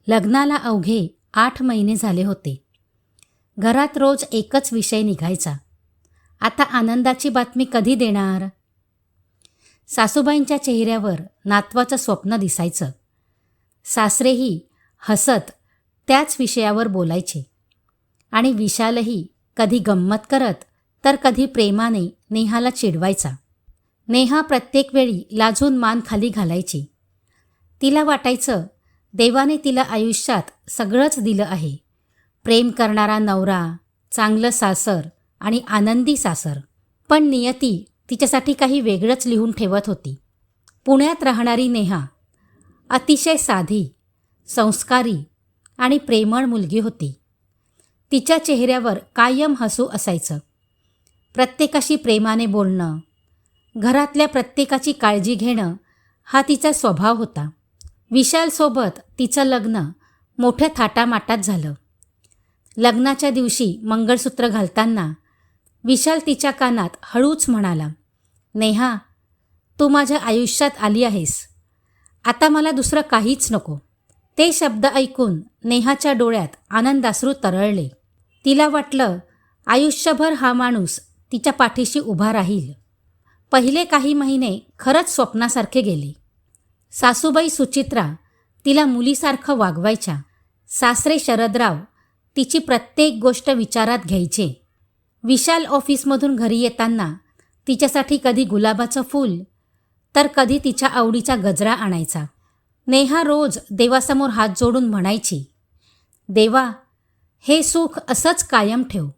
लग्नाला अवघे 8 महिने झाले होते. घरात रोज एकच विषय निघायचा. आता आनंदाची बातमी कधी देणार? सासूबाईंच्या चेहऱ्यावर नातवाचं स्वप्न दिसायचं. सासरेही हसत त्याच विषयावर बोलायचे आणि विशालही कधी गंमत करत तर कधी प्रेमाने नेहाला चिडवायचा. नेहा प्रत्येक वेळी लाजून मान खाली घालायची. तिला वाटायचं देवाने तिला आयुष्यात सगळंच दिलं आहे. प्रेम करणारा नवरा, चांगलं सासर आणि आनंदी सासर. पण नियती तिच्यासाठी काही वेगळंच लिहून ठेवत होती. पुण्यात राहणारी नेहा अतिशय साधी, संस्कारी आणि प्रेमळ मुलगी होती. तिच्या चेहऱ्यावर कायम हसू असायचं. प्रत्येकाशी प्रेमाने बोलणं, घरातल्या प्रत्येकाची काळजी घेणं हा तिचा स्वभाव होता. विशालसोबत तिचं लग्न मोठ्या थाटामाटात झालं. लग्नाच्या दिवशी मंगळसूत्र घालताना विशाल तिच्या कानात हळूच म्हणाला, नेहा, तू माझ्या आयुष्यात आली आहेस. आता मला दुसरं काहीच नको. ते शब्द ऐकून नेहाच्या डोळ्यात आनंदाश्रू तरळले. तिला वाटलं आयुष्यभर हा माणूस तिच्या पाठीशी उभा राहील. पहिले काही महिने खरंच स्वप्नासारखे गेले. सासूबाई सुचित्रा तिला मुलीसारखं वागवायच्या. सासरे शरदराव तिची प्रत्येक गोष्ट विचारात घ्यायचे. विशाल ऑफिसमधून घरी येताना तिच्यासाठी कधी गुलाबाचं फूल तर कधी तिच्या आवडीचा गजरा आणायचा. नेहा रोज देवासमोर हात जोडून म्हणायची, देवा, हे सुख असंच कायम ठेव.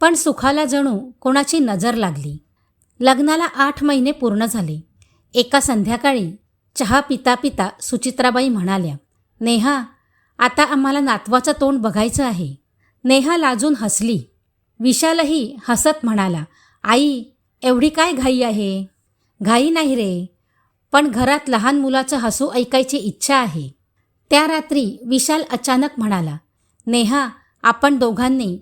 पण सुखाला जणू कोणाची नजर लागली. लग्नाला 8 महिने पूर्ण झाले. एका संध्याकाळी चहा पिता पिता सुचित्राबाई म्हणाल्या, नेहा, आता आम्हाला नातवाचं तोंड बघायचं आहे. नेहा लाजून हसली. विशालही हसत म्हणाला, आई, एवढी काय घाई आहे? घाई नाही रे, पण घरात लहान मुलाचं हसू ऐकायची इच्छा आहे. त्या रात्री विशाल अचानक म्हणाला, नेहा, आपण दोघांनी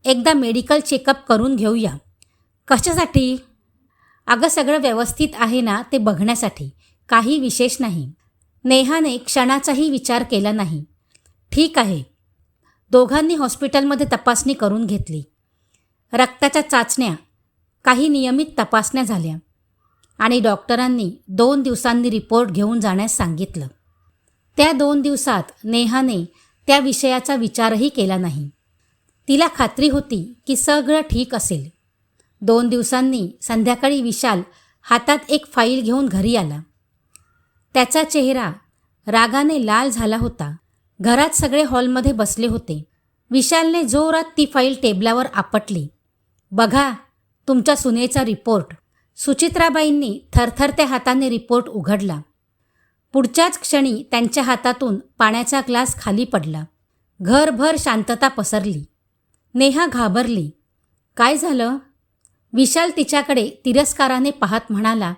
एकदा मेडिकल चेकअप करून घेऊया. कशासाठी? अगं, सगळं व्यवस्थित आहे ना ते बघण्यासाठी. काही विशेष नाही. नेहाने क्षणाचाही विचार केला नाही. ठीक आहे. दोघांनी हॉस्पिटलमध्ये तपासणी करून घेतली. रक्ताच्या चाचण्या, काही नियमित तपासण्या झाल्या आणि डॉक्टरांनी 2 दिवसांनी रिपोर्ट घेऊन जाण्यास सांगितलं. त्या 2 दिवसात नेहाने त्या विषयाचा विचारही केला नाही. तिला खात्री होती की सगळं ठीक असेल. 2 दिवसांनी संध्याकाळी विशाल हातात एक फाईल घेऊन घरी आला. त्याचा चेहरा रागाने लाल झाला होता. घरात सगळे हॉलमध्ये बसले होते. विशालने जोरात ती फाईल टेबलावर आपटली. बघा, तुमच्या सुनेचा रिपोर्ट. सुचित्राबाईंनी थरथरत्या हाताने रिपोर्ट उघडला. पुढच्याच क्षणी त्यांच्या हातातून पाण्याचा ग्लास खाली पडला. घरभर शांतता पसरली. नेहा घाबरली. काय झालं? विशाल तिच्याकडे तिरस्काराने पाहत म्हणाला,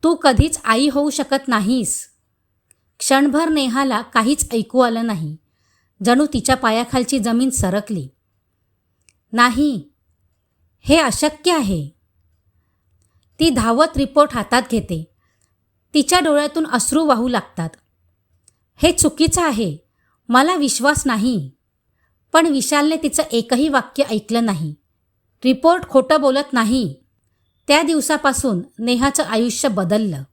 तू कधीच आई होऊ शकत नाहीस. क्षणभर नेहाला काहीच ऐकू आलं नाही. जणू तिच्या पायाखालची जमीन सरकली. नाही, हे अशक्य आहे. ती धावत रिपोर्ट हातात घेते. तिच्या डोळ्यातून अश्रू वाहू लागतात. हे चुकीचं आहे. मला विश्वास नाही. पण विशालने तिचं एकही वाक्य ऐकलं नाही. रिपोर्ट खोटं बोलत नाही. त्या दिवसापासून नेहाचं आयुष्य बदललं.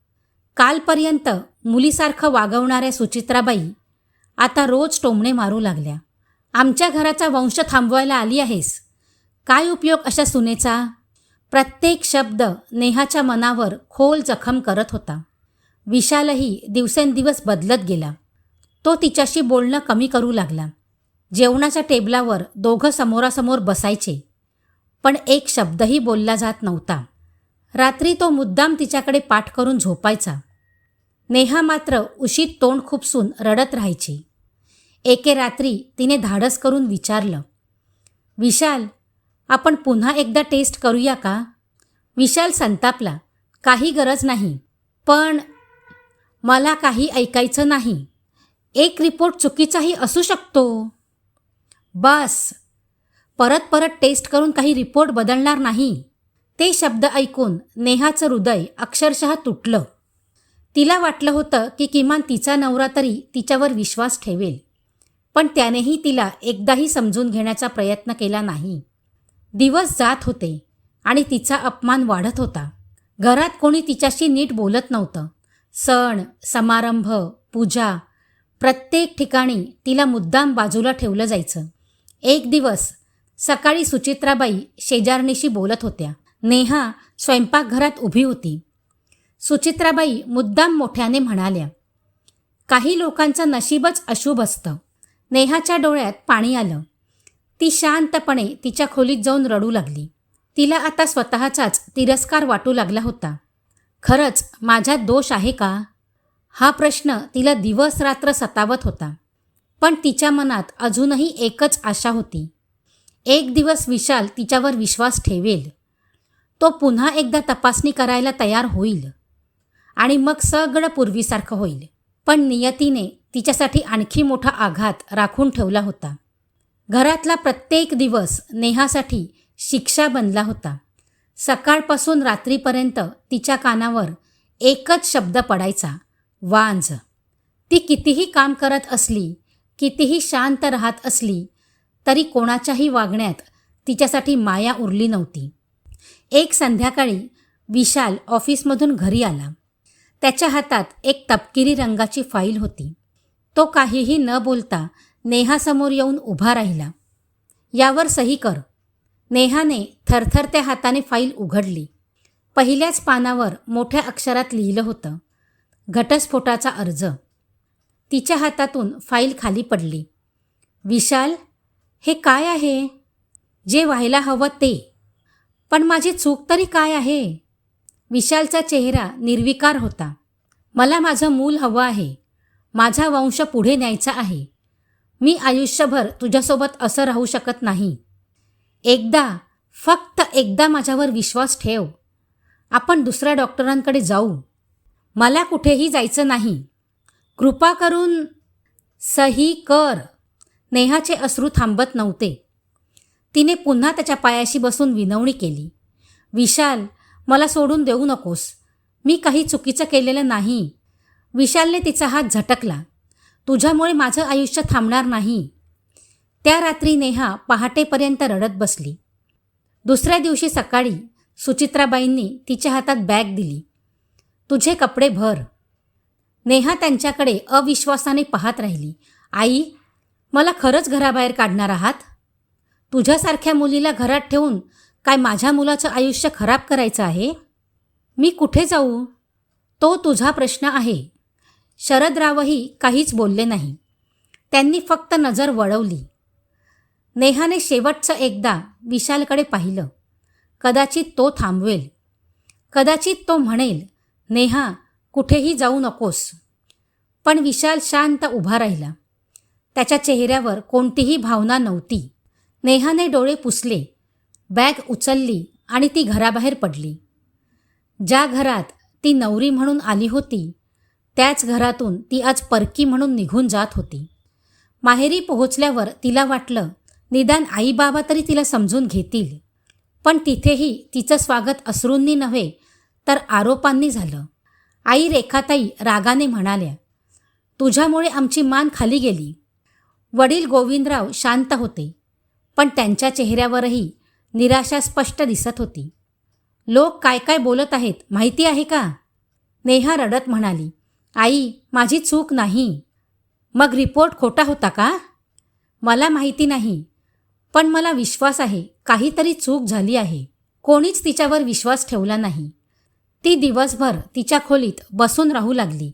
कालपर्यंत मुलीसारखं वागवणाऱ्या सुचित्राबाई आता रोज टोमणे मारू लागल्या. आमच्या घराचा वंश थांबवायला आली आहेस. काय उपयोग अशा सुनेचा? प्रत्येक शब्द नेहाच्या मनावर खोल जखम करत होता. विशालही दिवसेंदिवस बदलत गेला. तो तिच्याशी बोलणं कमी करू लागला. जेवणाच्या टेबलावर दोघं समोरासमोर बसायचे, पण एक शब्दही बोलला जात नव्हता. रात्री तो मुद्दाम तिच्याकडे पाठ करून झोपायचा. नेहा मात्र उशीत तोंड खुपसून रडत राहायची. एके रात्री तिने धाडस करून विचारलं, विशाल, आपण पुन्हा एकदा टेस्ट करूया का? विशाल संतापला. काही गरज नाही. पण मला काही ऐकायचं नाही. एक रिपोर्ट चुकीचाही असू शकतो. बस, परत परत टेस्ट करून काही रिपोर्ट बदलणार नाही. ते शब्द ऐकून नेहाचं हृदय अक्षरशः तुटलं. तिला वाटलं होतं की किमान तिचा नवरा तरी तिच्यावर विश्वास ठेवेल, पण त्यानेही तिला एकदाही समजून घेण्याचा प्रयत्न केला नाही. दिवस जात होते आणि तिचा अपमान वाढत होता. घरात कोणी तिच्याशी नीट बोलत नव्हतं. सण, समारंभ, पूजा, प्रत्येक ठिकाणी तिला मुद्दाम बाजूला ठेवलं जायचं. एक दिवस सकाळी सुचित्राबाई शेजारणीशी बोलत होत्या. नेहा स्वयंपाकघरात उभी होती. सुचित्राबाई मुद्दाम मोठ्याने म्हणाल्या, काही लोकांचं नशीबच अशुभ असतं. नेहाच्या डोळ्यात पाणी आलं. ती शांतपणे तिच्या खोलीत जाऊन रडू लागली. तिला आता स्वतःचाच तिरस्कार वाटू लागला होता. खरंच माझ्यात दोष आहे का? हा प्रश्न तिला दिवस रात्र सतावत होता. पण तिच्या मनात अजूनही एकच आशा होती. एक दिवस विशाल तिच्यावर विश्वास ठेवेल. तो पुन्हा एकदा तपासणी करायला तयार होईल आणि मग सगळं पूर्वीसारखं होईल. पण नियतीने तिच्यासाठी आणखी मोठा आघात राखून ठेवला होता. घरातला प्रत्येक दिवस नेहासाठी शिक्षा बनला होता. सकाळपासून रात्रीपर्यंत तिच्या कानावर एकच शब्द पडायचा, वांझ. ती कितीही काम करत असली, कितीही शांत राहत असली, तरी कोणाच्याही वागण्यात तिच्यासाठी माया उरली नव्हती. एक संध्याकाळी विशाल ऑफिसमधून घरी आला. त्याच्या हातात एक तपकिरी रंगाची फाईल होती. तो काहीही न बोलता नेहासमोर येऊन उभा राहिला. यावर सही कर. नेहाने थरथरत्या हाताने फाईल उघडली. पहिल्याच पानावर मोठ्या अक्षरात लिहिलं होतं, घटस्फोटाचा अर्ज. तिच्या हातातून फाईल खाली पडली. विशाल, हे काय आहे? जे व्हायला हवं ते. पण माझी चूक तरी काय आहे? विशालचा चेहरा निर्विकार होता. मला माझं मूल हवं आहे. माझा वंश पुढे न्यायचा आहे. मी आयुष्यभर तुझ्यासोबत असं राहू शकत नाही. एकदा, फक्त एकदा माझ्यावर विश्वास ठेव. आपण दुसऱ्या डॉक्टरांकडे जाऊ. मला कुठेही जायचं नाही. कृपा करून सही कर. नेहाचे अश्रू थांबत नव्हते. तिने पुन्हा त्याच्या पायाशी बसून विनवणी केली. विशाल, मला सोडून देऊ नकोस. मी काही चुकीचं केलेलं नाही. विशालने तिचा हात झटकला. तुझ्यामुळे माझं आयुष्य थांबणार नाही. त्या रात्री नेहा पहाटेपर्यंत रडत बसली. दुसऱ्या दिवशी सकाळी सुचित्राबाईंनी तिच्या हातात बॅग दिली. तुझे कपडे भर. नेहा त्यांच्याकडे अविश्वासाने पाहत राहिली. आई, मला खरंच घराबाहेर काढणार आहात? तुझ्यासारख्या मुलीला घरात ठेवून काय माझ्या मुलाचं आयुष्य खराब करायचं आहे? मी कुठे जाऊ? तो तुझा प्रश्न आहे. शरदरावही काहीच बोलले नाही. त्यांनी फक्त नजर वळवली. नेहाने शेवटचं एकदा विशालकडे पाहिलं. कदाचित तो थांबवेल. कदाचित तो म्हणेल, नेहा, कुठेही जाऊ नकोस. पण विशाल शांत उभा राहिला. त्याच्या चेहऱ्यावर कोणतीही भावना नव्हती. नेहाने डोळे पुसले, बॅग उचलली आणि ती घराबाहेर पडली. ज्या घरात ती नवरी म्हणून आली होती, त्याच घरातून ती आज परकी म्हणून निघून जात होती. माहेरी पोहोचल्यावर तिला वाटलं, निदान आईबाबा तरी तिला समजून घेतील. पण तिथेही तिचं स्वागत अश्रूंनी नव्हे तर आरोपांनी झालं. आई रेखाताई रागाने म्हणाल्या, तुझ्यामुळे आमची मान खाली गेली. वडील गोविंदराव शांत होते, पण त्यांच्या चेहऱ्यावरही निराशा स्पष्ट दिसत होती. लोक काय काय बोलत आहेत माहिती आहे का? नेहा रडत म्हणाली, आई, माझी चूक नाही. मग रिपोर्ट खोटा होता का? मला माहिती नाही, पण मला विश्वास आहे काहीतरी चूक झाली आहे. कोणीच तिच्यावर विश्वास ठेवला नाही. ती दिवसभर तिच्या खोलीत बसून राहू लागली.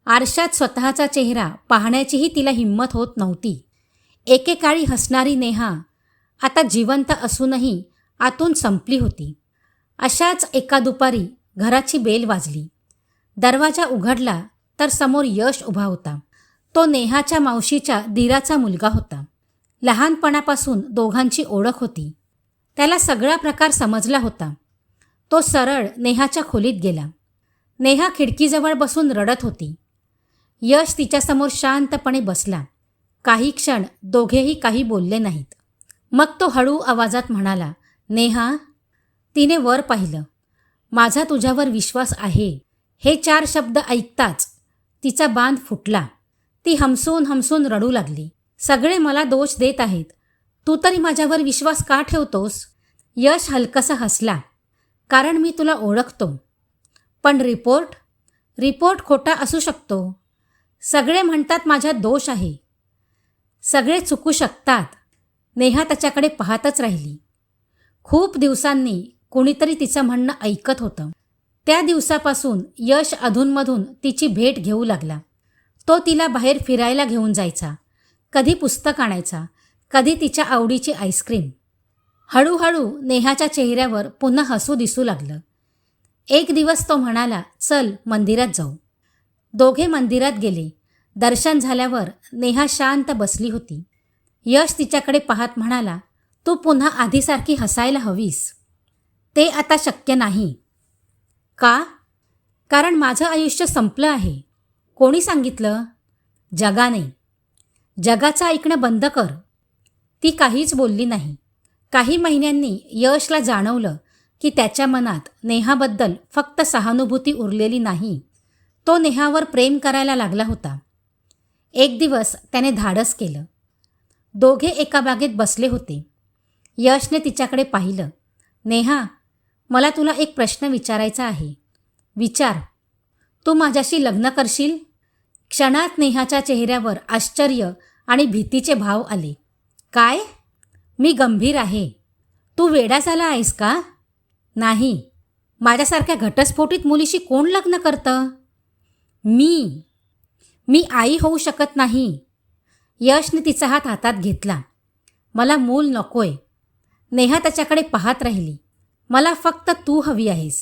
आरशात स्वतःचा चेहरा पाहण्याचीही तिला हिंमत होत नव्हती. एकेकाळी हसणारी नेहा आता जिवंत असूनही आतून संपली होती. अशाच एका दुपारी घराची बेल वाजली. दरवाजा उघडला तर समोर यश उभा होता. तो नेहाच्या मावशीच्या दीराचा मुलगा होता. लहानपणापासून दोघांची ओळख होती. त्याला सगळा प्रकार समजला होता. तो सरळ नेहाच्या खोलीत गेला. नेहा खिडकीजवळ बसून रडत होती. यश तिच्यासमोर शांतपणे बसला. काही क्षण दोघेही काही बोलले नाहीत. मग तो हळू आवाजात म्हणाला, नेहा. तिने वर पाहिलं. माझा तुझ्यावर विश्वास आहे हे 4 शब्द ऐकताच तिचा बांध फुटला. ती हमसून हमसून रडू लागली. सगळे मला दोष देत आहेत. तू तरी माझ्यावर विश्वास का ठेवतोस? यश हलकसा हसला. कारण मी तुला ओळखतो. पण रिपोर्ट खोटा असू शकतो. सगळे म्हणतात माझ्यात दोष आहे. सगळे चुकू शकतात. नेहा त्याच्याकडे पाहतच राहिली. खूप दिवसांनी कुणीतरी तिचं म्हणणं ऐकत होतं. त्या दिवसापासून यश अधूनमधून तिची भेट घेऊ लागला. तो तिला बाहेर फिरायला घेऊन जायचा. कधी पुस्तक आणायचा, कधी तिच्या आवडीची आईस्क्रीम. हळूहळू नेहाच्या चेहऱ्यावर पुन्हा हसू दिसू लागलं. एक दिवस तो म्हणाला, चल मंदिरात जाऊ. दोघे मंदिरात गेले. दर्शन झाल्यावर नेहा शांत बसली होती. यश तिच्याकडे पाहत म्हणाला, तू पुन्हा आधीसारखी हसायला हवीस. ते आता शक्य नाही. का? कारण माझं आयुष्य संपलं आहे. कोणी सांगितलं? जगाने. जगाचं ऐकणं बंद कर. ती काहीच बोलली नाही. काही महिन्यांनी यशला जाणवलं की त्याच्या मनात नेहाबद्दल फक्त सहानुभूती उरलेली नाही, तो नेहावर प्रेम करायला लागला होता. एक दिवस त्याने धाडस केलं. दोघे एका बागेत बसले होते. यशने तिच्याकडे पाहिलं. नेहा, मला तुला एक प्रश्न विचारायचा आहे. विचार. तू माझ्याशी लग्न करशील? क्षणात नेहाच्या चेहऱ्यावर आश्चर्य आणि भीतीचे भाव आले. काय? मी गंभीर आहे. तू वेडा झाला आहेस का? नाही. माझ्यासारख्या घटस्फोटित मुलीशी कोण लग्न करतं? मी आई होऊ शकत नाही. यशने तिचा हात हातात घेतला. मला मूल नकोय. नेहा त्याच्याकडे पाहत राहिली. मला फक्त तू हवी आहेस.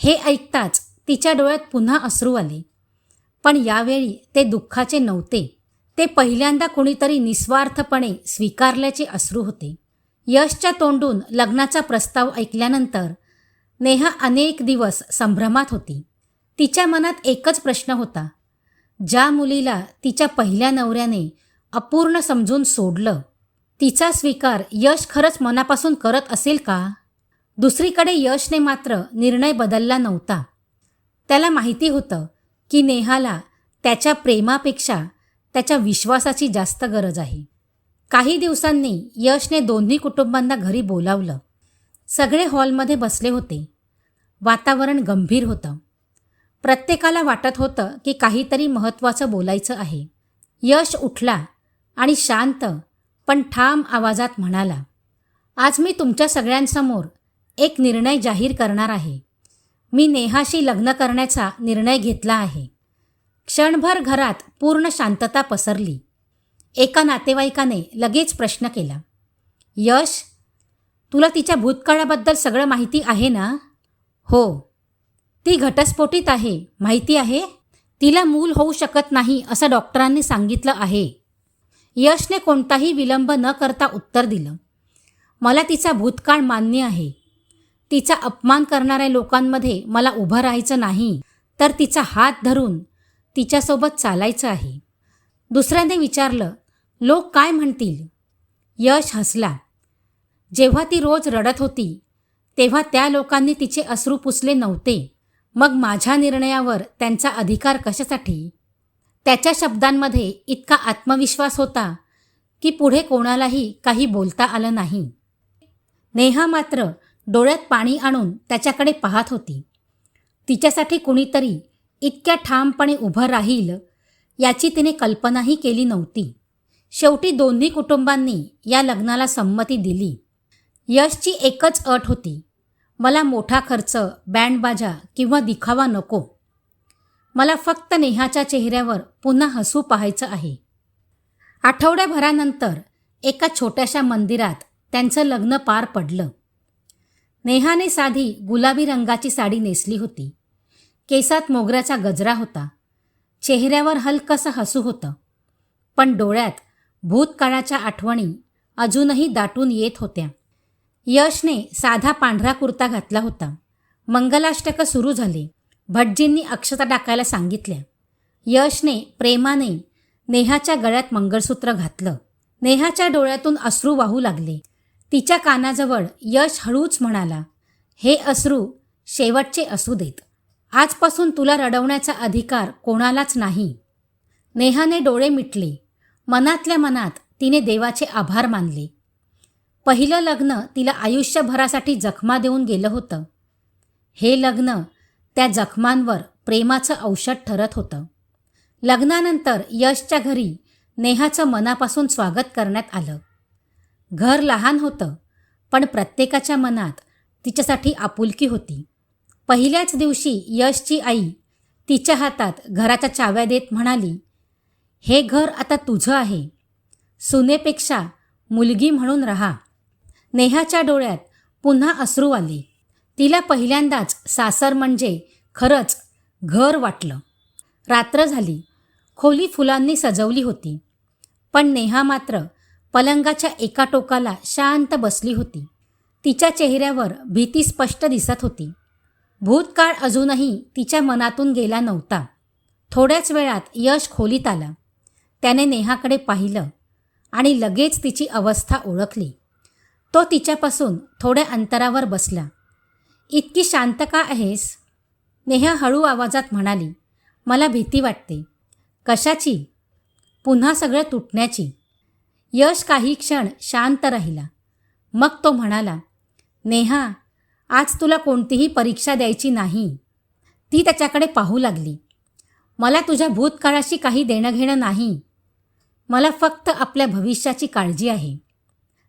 हे ऐकताच तिच्या डोळ्यात पुन्हा अश्रू आले. पण यावेळी ते दुःखाचे नव्हते. ते पहिल्यांदा कुणीतरी निस्वार्थपणे स्वीकारल्याचे अश्रू होते. यशच्या तोंडून लग्नाचा प्रस्ताव ऐकल्यानंतर नेहा अनेक दिवस संभ्रमात होती. तिच्या मनात एकच प्रश्न होता. ज्या मुलीला तिच्या पहिल्या नवऱ्याने अपूर्ण समजून सोडलं, तिचा स्वीकार यश खरंच मनापासून करत असेल का? दुसरीकडे यशने मात्र निर्णय बदलला नव्हता. त्याला माहिती होतं की नेहाला त्याच्या प्रेमापेक्षा त्याच्या विश्वासाची जास्त गरज आहे. काही दिवसांनी यशने दोन्ही कुटुंबांना घरी बोलावलं. सगळे हॉलमध्ये बसले होते. वातावरण गंभीर होतं. प्रत्येकाला वाटत होतं की काहीतरी महत्त्वाचं बोलायचं आहे. यश उठला आणि शांत पण ठाम आवाजात म्हणाला, आज मी तुमच्या सगळ्यांसमोर एक निर्णय जाहीर करणार आहे. मी नेहाशी लग्न करण्याचा निर्णय घेतला आहे. क्षणभर घरात पूर्ण शांतता पसरली. एका नातेवाईकाने लगेच प्रश्न केला, यश, तुला तिच्या भूतकाळाबद्दल सगळं माहिती आहे ना? हो. ती घटस्फोटित आहे, माहिती आहे. तिला मूल होऊ शकत नाही असं डॉक्टरांनी सांगितलं आहे. यशने कोणताही विलंब न करता उत्तर दिलं, मला तिचा भूतकाळ मान्य आहे. तिचा अपमान करणाऱ्या लोकांमध्ये मला उभं राहायचं नाही, तर तिचा हात धरून तिच्यासोबत चालायचं आहे. दुसऱ्याने विचारलं, लोक काय म्हणतील? यश हसला. जेव्हा ती रोज रडत होती तेव्हा त्या लोकांनी तिचे अश्रू पुसले नव्हते. मग माझ्या निर्णयावर त्यांचा अधिकार कशासाठी? त्याच्या शब्दांमध्ये इतका आत्मविश्वास होता की पुढे कोणालाही काही बोलता आलं नाही. नेहा मात्र डोळ्यात पाणी आणून त्याच्याकडे पाहत होती. तिच्यासाठी कुणीतरी इतक्या ठामपणे उभं राहील याची तिने कल्पनाही केली नव्हती. शेवटी दोन्ही कुटुंबांनी या लग्नाला संमती दिली. यशची एकच अट होती, मला मोठा खर्च, बँडबाजा किंवा दिखावा नको. मला फक्त नेहाच्या चेहऱ्यावर पुन्हा हसू पाहायचं आहे. आठवड्याभरानंतर एका छोट्याशा मंदिरात त्यांचं लग्न पार पडलं. नेहाने साधी गुलाबी रंगाची साडी नेसली होती. केसात मोगऱ्याचा गजरा होता. चेहऱ्यावर हलकसं हसू होतं. पण डोळ्यात भूतकाळाच्या आठवणी अजूनही दाटून येत होत्या. यशने साधा पांढरा कुर्ता घातला होता. मंगलाष्टकं सुरू झाले. भटजींनी अक्षता टाकायला सांगितल्या. यशने प्रेमाने नेहाच्या गळ्यात मंगळसूत्र घातलं. नेहाच्या डोळ्यातून अश्रू वाहू लागले. तिच्या कानाजवळ यश हळूच म्हणाला, हे अश्रू शेवटचे असू देत. आजपासून तुला रडवण्याचा अधिकार कोणालाच नाही. नेहाने डोळे मिटले. मनातल्या मनात तिने देवाचे आभार मानले. पहिलं लग्न तिला आयुष्यभरासाठी जखमा देऊन गेलं होतं. हे लग्न त्या जखमांवर प्रेमाचं औषध ठरत होतं. लग्नानंतर यशच्या घरी नेहाचं मनापासून स्वागत करण्यात आलं. घर लहान होतं, पण प्रत्येकाच्या मनात तिच्यासाठी आपुलकी होती. पहिल्याच दिवशी यशची आई तिच्या हातात घराच्या चाव्या देत म्हणाली, हे घर आता तुझं आहे. सुनेपेक्षा मुलगी म्हणून राहा. नेहाच्या डोळ्यात पुन्हा अश्रू आले. तिला पहिल्यांदाच सासर म्हणजे खरंच घर वाटलं. रात्र झाली. खोली फुलांनी सजवली होती. पण नेहा मात्र पलंगाच्या एका टोकाला शांत बसली होती. तिच्या चेहऱ्यावर भीती स्पष्ट दिसत होती. भूतकाळ अजूनही तिच्या मनातून गेला नव्हता. थोड्याच वेळात यश खोलीत आला. त्याने नेहाकडे पाहिलं आणि लगेच तिची अवस्था ओळखली. तो तिच्यापासून थोड्या अंतरावर बसला. इतकी शांत का आहेस? नेहा हळू आवाजात म्हणाली, मला भीती वाटते. कशाची? पुन्हा सगळं तुटण्याची. यश काही क्षण शांत राहिला. मग तो म्हणाला, नेहा, आज तुला कोणतीही परीक्षा द्यायची नाही. ती त्याच्याकडे पाहू लागली. मला तुझ्या भूतकाळाशी काही देणं घेणं नाही. मला फक्त आपल्या भविष्याची काळजी आहे.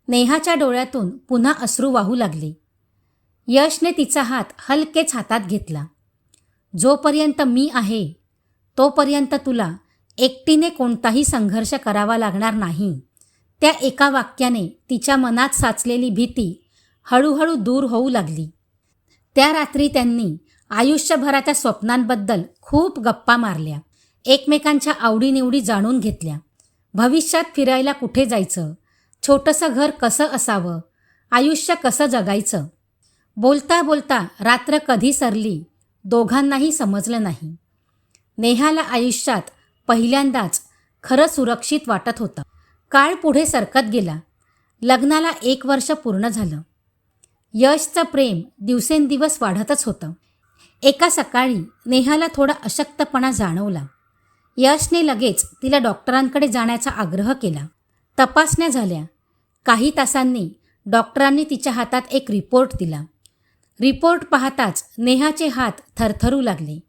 नेहाच्या डोळ्यातून पुन्हा अश्रू वाहू लागले. यशने तिचा हात हलकेच हातात घेतला. जोपर्यंत मी आहे तोपर्यंत तुला एकटीने कोणताही संघर्ष करावा लागणार नाही. त्या एका वाक्याने तिच्या मनात साचलेली भीती हळूहळू दूर होऊ लागली. त्या रात्री त्यांनी आयुष्यभराच्या स्वप्नांबद्दल खूप गप्पा मारल्या. एकमेकांच्या आवडीनिवडी जाणून घेतल्या. भविष्यात फिरायला कुठे जायचं, छोटंसं घर कसं असावं, आयुष्य कसं जगायचं. बोलता बोलता रात्र कधी सरली दोघांनाही समजलं नाही. नेहाला आयुष्यात पहिल्यांदाच खरं सुरक्षित वाटत होतं. काळ पुढे सरकत गेला. लग्नाला 1 वर्ष पूर्ण झालं. यशचं प्रेम दिवसेंदिवस वाढतच होतं. एका सकाळी नेहाला थोडा अशक्तपणा जाणवला. यशने लगेच तिला डॉक्टरांकडे जाण्याचा आग्रह केला. तपासण्या झाल्या. काही तासांनी डॉक्टरांनी तिच्या हातात एक रिपोर्ट दिला. रिपोर्ट पाहताच नेहाचे हात थरथरू लागले.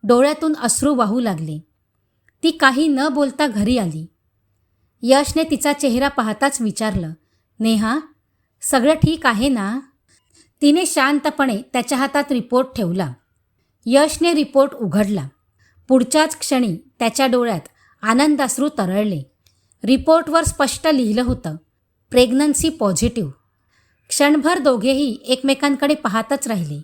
डोळ्यातून अश्रू वाहू लागले. ती काही न बोलता घरी आली. यशने तिचा चेहरा पाहताच विचारलं, नेहा, सगळं ठीक आहे ना? तिने शांतपणे त्याच्या हातात रिपोर्ट ठेवला. यशने रिपोर्ट उघडला. पुढच्याच क्षणी त्याच्या डोळ्यात आनंदाश्रू तरळले. रिपोर्टवर स्पष्ट लिहिलं होतं, प्रेग्नन्सी पॉझिटिव्ह. क्षणभर दोघेही एकमेकांकडे पाहतच राहिले.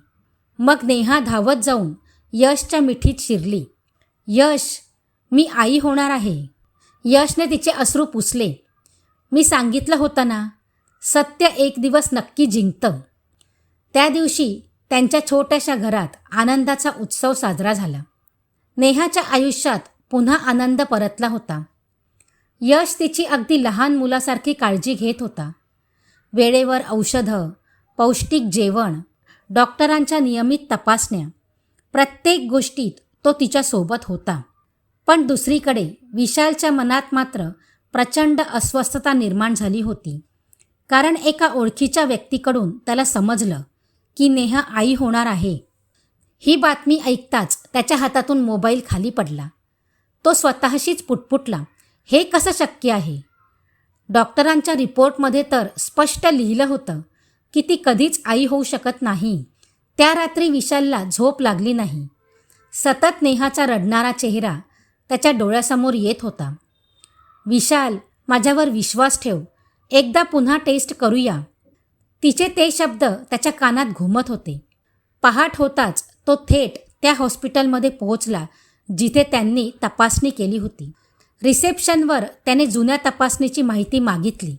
मग नेहा धावत जाऊन यशच्या मिठीत शिरली. यश, मी आई होणार आहे. यशने तिचे अश्रू पुसले. मी सांगितलं होतं ना, सत्य एक दिवस नक्की जिंकतं. त्या दिवशी त्यांच्या छोट्याशा घरात आनंदाचा उत्सव साजरा झाला. नेहाच्या आयुष्यात पुन्हा आनंद परतला होता. यश तिची अगदी लहान मुलासारखी काळजी घेत होता. वेळेवर औषधं, पौष्टिक जेवण, डॉक्टरांच्या नियमित तपासण्या, प्रत्येक गोष्टीत तो तिच्यासोबत होता. पण दुसरीकडे विशालच्या मनात मात्र प्रचंड अस्वस्थता निर्माण झाली होती. कारण एका ओळखीच्या व्यक्तीकडून त्याला समजलं की नेहा आई होणार आहे. ही बातमी ऐकताच त्याच्या हातातून मोबाईल खाली पडला. तो स्वतःशीच पुटपुटला, हे कसं शक्य आहे? डॉक्टरांच्या रिपोर्टमध्ये तर स्पष्ट लिहिलं होतं की ती कधीच आई होऊ शकत नाही. त्या रात्री विशालला झोप लागली नाही. सतत नेहाचा रडणारा चेहरा त्याच्या डोळ्यासमोर येत होता. विशाल, माझ्यावर विश्वास ठेव. एकदा पुन्हा टेस्ट करूया. तिचे ते शब्द त्याच्या कानात घुमत होते. पहाट होताच तो थेट त्या हॉस्पिटलमध्ये पोहोचला जिथे त्यांनी तपासणी केली होती. रिसेप्शनवर त्याने जुन्या तपासणीची माहिती मागितली.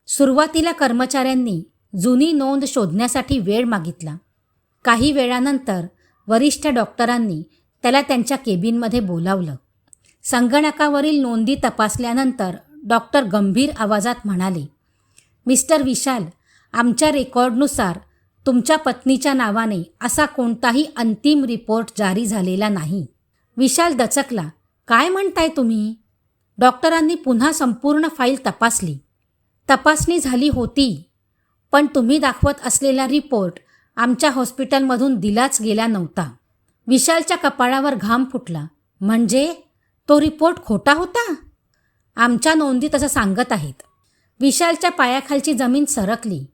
सुरुवातीला कर्मचाऱ्यांनी जुनी नोंद शोधण्यासाठी वेळ मागितला. काही वेळानंतर वरिष्ठ डॉक्टरांनी त्याला त्यांच्या केबिनमध्ये बोलावलं. संगणकावरील नोंदी तपासल्यानंतर डॉक्टर गंभीर आवाजात म्हणाले, मिस्टर विशाल, आमच्या रेकॉर्डनुसार तुमच्या पत्नीच्या नावाने असा कोणताही अंतिम रिपोर्ट जारी झालेला नाही. विशाल दचकला. काय म्हणताय तुम्ही? डॉक्टरांनी पुन्हा संपूर्ण फाईल तपासली. तपासणी झाली होती, पण तुम्ही दाखवत असलेला रिपोर्ट आमच्या हॉस्पिटलमधून दिलाच गेला नव्हता. विशालच्या कपाळावर घाम फुटला. म्हणजे तो रिपोर्ट खोटा होता? आमच्या नोंदी तसं सांगत आहेत. विशालच्या पायाखालची जमीन सरकली.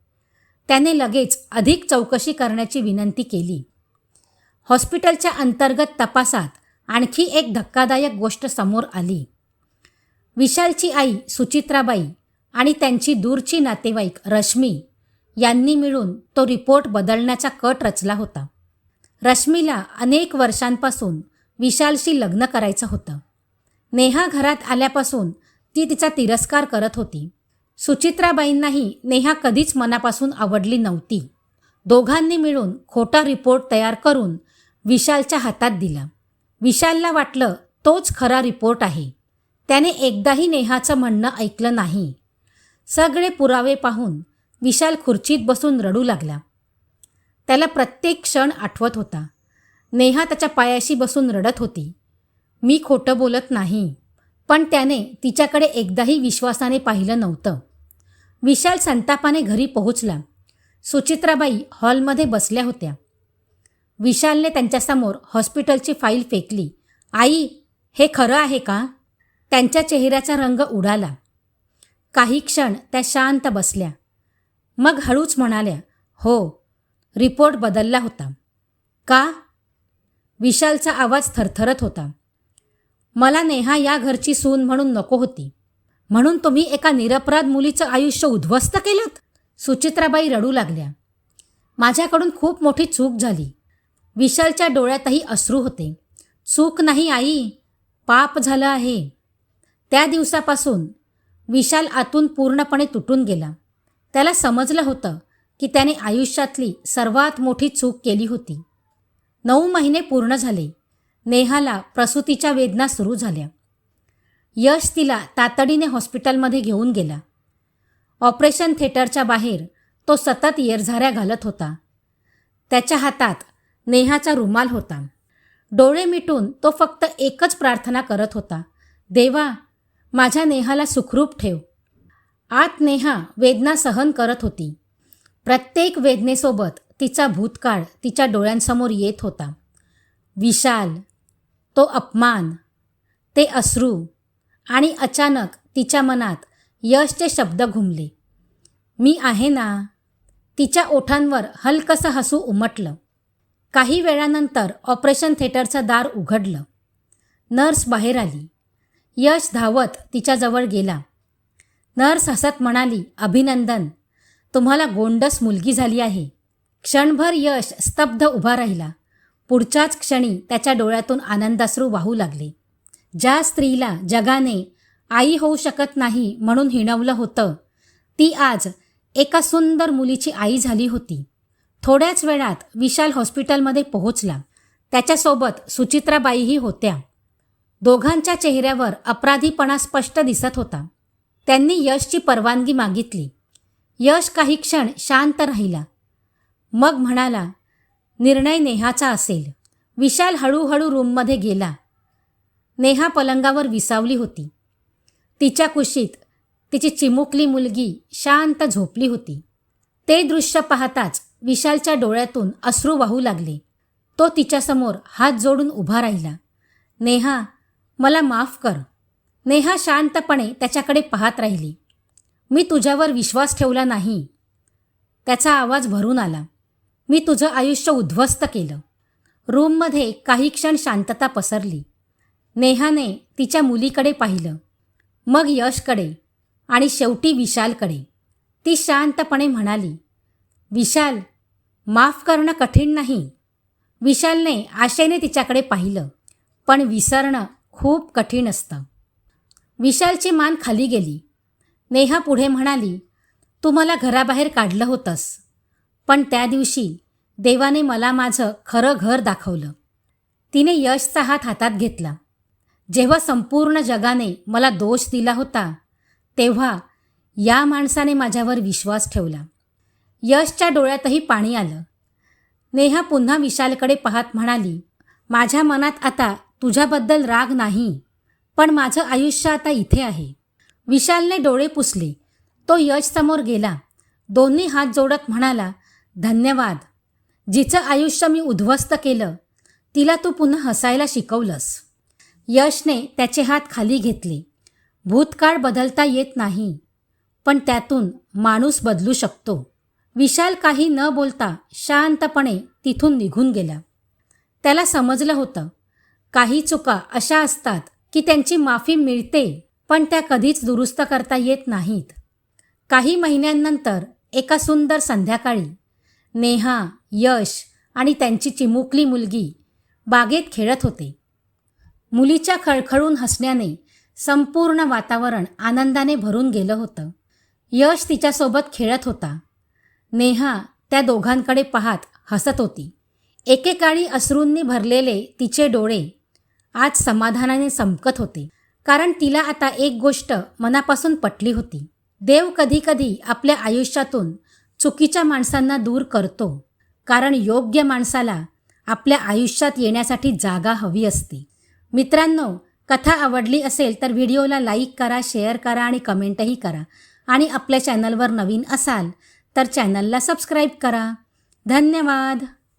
त्याने लगेच अधिक चौकशी करण्याची विनंती केली. हॉस्पिटलच्या अंतर्गत तपासात आणखी एक धक्कादायक गोष्ट समोर आली. विशालची आई सुचित्राबाई आणि त्यांची दूरची नातेवाईक रश्मी यांनी मिळून तो रिपोर्ट बदलण्याचा कट रचला होता. रश्मीला अनेक वर्षांपासून विशालशी लग्न करायचं होतं. नेहा घरात आल्यापासून ती तिचा तिरस्कार करत होती. सुचित्राबाईंनाही नेहा कधीच मनापासून आवडली नव्हती. दोघांनी मिळून खोटा रिपोर्ट तयार करून विशालच्या हातात दिला. विशालला वाटलं तोच खरा रिपोर्ट आहे. त्याने एकदाही नेहाचं म्हणणं ऐकलं नाही. सगळे पुरावे पाहून विशाल खुर्चीत बसून रडू लागला. त्याला प्रत्येक क्षण आठवत होता. नेहा त्याच्या पायाशी बसून रडत होती. मी खोटं बोलत नाही, पण त्याने तिच्याकडे एकदाही विश्वासाने पाहिलं नव्हतं. विशाल संतापाने घरी पोहोचला. सुचित्राबाई हॉलमध्ये बसल्या होत्या. विशालने त्यांच्यासमोर हॉस्पिटलची फाईल फेकली. आई, हे खरं आहे का? त्यांच्या चेहऱ्याचा रंग उडाला. काही क्षण त्या शांत बसल्या. मग हळूच म्हणाल्या, हो, रिपोर्ट बदलला होता. का? विशालचा आवाज थरथरत होता. मला नेहा या घरची सून म्हणून नको होती, म्हणून तुम्ही एका निरपराध मुलीचं आयुष्य उद्ध्वस्त केलं? सुचित्राबाई रडू लागल्या. माझ्याकडून खूप मोठी चूक झाली. विशालच्या डोळ्यातही अश्रू होते. चूक नाही आई, पाप झालं आहे. त्या दिवसापासून विशाल आतून पूर्णपणे तुटून गेला. त्याला समजलं होतं की त्याने आयुष्यातली सर्वात मोठी चूक केली होती. 9 महिने पूर्ण झाले. नेहाला प्रसूतीच्या वेदना सुरू झाल्या. यश तिला तातडीने हॉस्पिटलमध्ये घेऊन गेला. ऑपरेशन थिएटरच्या बाहेर तो सतत येरझाऱ्या घालत होता. त्याच्या हातात नेहाचा रुमाल होता. डोळे मिटून तो फक्त एकच प्रार्थना करत होता, देवा, माझ्या नेहाला सुखरूप ठेव. आत नेहा वेदना सहन करत होती. प्रत्येक वेदनेसोबत तिचा भूतकाळ तिच्या डोळ्यांसमोर येत होता. विशाल, तो अपमान, ते अश्रू आणि अचानक तिच्या मनात यशचे शब्द घुमले. मी आहे ना. तिच्या ओठांवर हलकसं हसू उमटलं. काही वेळानंतर ऑपरेशन थिएटरचं दार उघडलं. नर्स बाहेर आली. यश धावत तिच्याजवळ गेला. नर्स हसत म्हणाली, अभिनंदन, तुम्हाला गोंडस मुलगी झाली आहे. क्षणभर यश स्तब्ध उभा राहिला. पुढच्याच क्षणी त्याच्या डोळ्यातून आनंदाश्रू वाहू लागले. ज्या स्त्रीला जगाने आई होऊ शकत नाही म्हणून हिणवलं होतं, ती आज एका सुंदर मुलीची आई झाली होती. थोड्याच वेळात विशाल हॉस्पिटलमध्ये पोहोचला. त्याच्यासोबत सुचित्राबाईही होत्या. दोघांच्या चेहऱ्यावर अपराधीपणा स्पष्ट दिसत होता. त्यांनी यशची परवानगी मागितली. यश काही क्षण शांत राहिला. मग म्हणाला, निर्णय नेहाचा असेल. विशाल हळूहळू रूममध्ये गेला. नेहा पलंगावर विसावली होती. तिच्या कुशीत तिची चिमुकली मुलगी शांत झोपली होती. ते दृश्य पाहताच विशालच्या डोळ्यातून अश्रू वाहू लागले. तो तिच्यासमोर हात जोडून उभा राहिला. नेहा, मला माफ कर. नेहा शांतपणे त्याच्याकडे पाहत राहिली. मी तुझ्यावर विश्वास ठेवला नाही. त्याचा आवाज भरून आला. मी तुझं आयुष्य उद्ध्वस्त केलं. रूममध्ये काही क्षण शांतता पसरली. नेहाने तिच्या मुलीकडे पाहिलं, मग यशकडे आणि शेवटी विशालकडे. ती शांतपणे म्हणाली, विशाल, माफ करणं कठीण नाही. विशालने आशेने तिच्याकडे पाहिलं, पण विसरणं खूप कठीण असतं. विशालची मान खाली गेली. नेहा पुढे म्हणाली, तू मला घराबाहेर काढलं होतंस, पण त्या दिवशी देवाने मला माझं खरं घर दाखवलं. तिने यशचा हात हातात घेतला. जेव्हा संपूर्ण जगाने मला दोष दिला होता, तेव्हा या माणसाने माझ्यावर विश्वास ठेवला. यशच्या डोळ्यातही पाणी आलं. नेहा पुन्हा विशालकडे पाहत म्हणाली, माझ्या मनात आता तुझ्याबद्दल राग नाही, पण माझं आयुष्य आता इथे आहे. विशालने डोळे पुसले. तो यशसमोर गेला. दोन्ही हात जोडत म्हणाला, धन्यवाद. जिचं आयुष्य मी उद्ध्वस्त केलं, तिला तू पुन्हा हसायला शिकवलंस. यशने त्याचे हात खाली घेतले. भूतकाळ बदलता येत नाही, पण त्यातून माणूस बदलू शकतो. विशाल काही न बोलता शांतपणे तिथून निघून गेला. त्याला समजलं होतं, काही चुका अशा असतात की त्यांची माफी मिळते, पण त्या कधीच दुरुस्त करता येत नाहीत. काही महिन्यांनंतर एका सुंदर संध्याकाळी नेहा, यश आणि त्यांची चिमुकली मुलगी बागेत खेळत होते. मुलीच्या खळखळून हसण्याने संपूर्ण वातावरण आनंदाने भरून गेलं होतं. यश तिच्यासोबत खेळत होता. नेहा त्या दोघांकडे पाहत हसत होती. एकेकाळी अश्रूंनी भरलेले तिचे डोळे आज समाधानाने चमकत होते, कारण तिला आता एक गोष्ट मनापासून पटली होती. देव कधीकधी आपल्या आयुष्यातून चुकीच्या माणसांना दूर करतो, कारण योग्य माणसाला आपल्या आयुष्यात येण्यासाठी जागा हवी असते. मित्रांनो, कथा आवडली असेल तर व्हिडिओला लाईक करा, शेअर करा आणि कमेंटही करा. आणि आपल्या चॅनलवर नवीन असाल तर चॅनलला सबस्क्राईब करा. धन्यवाद.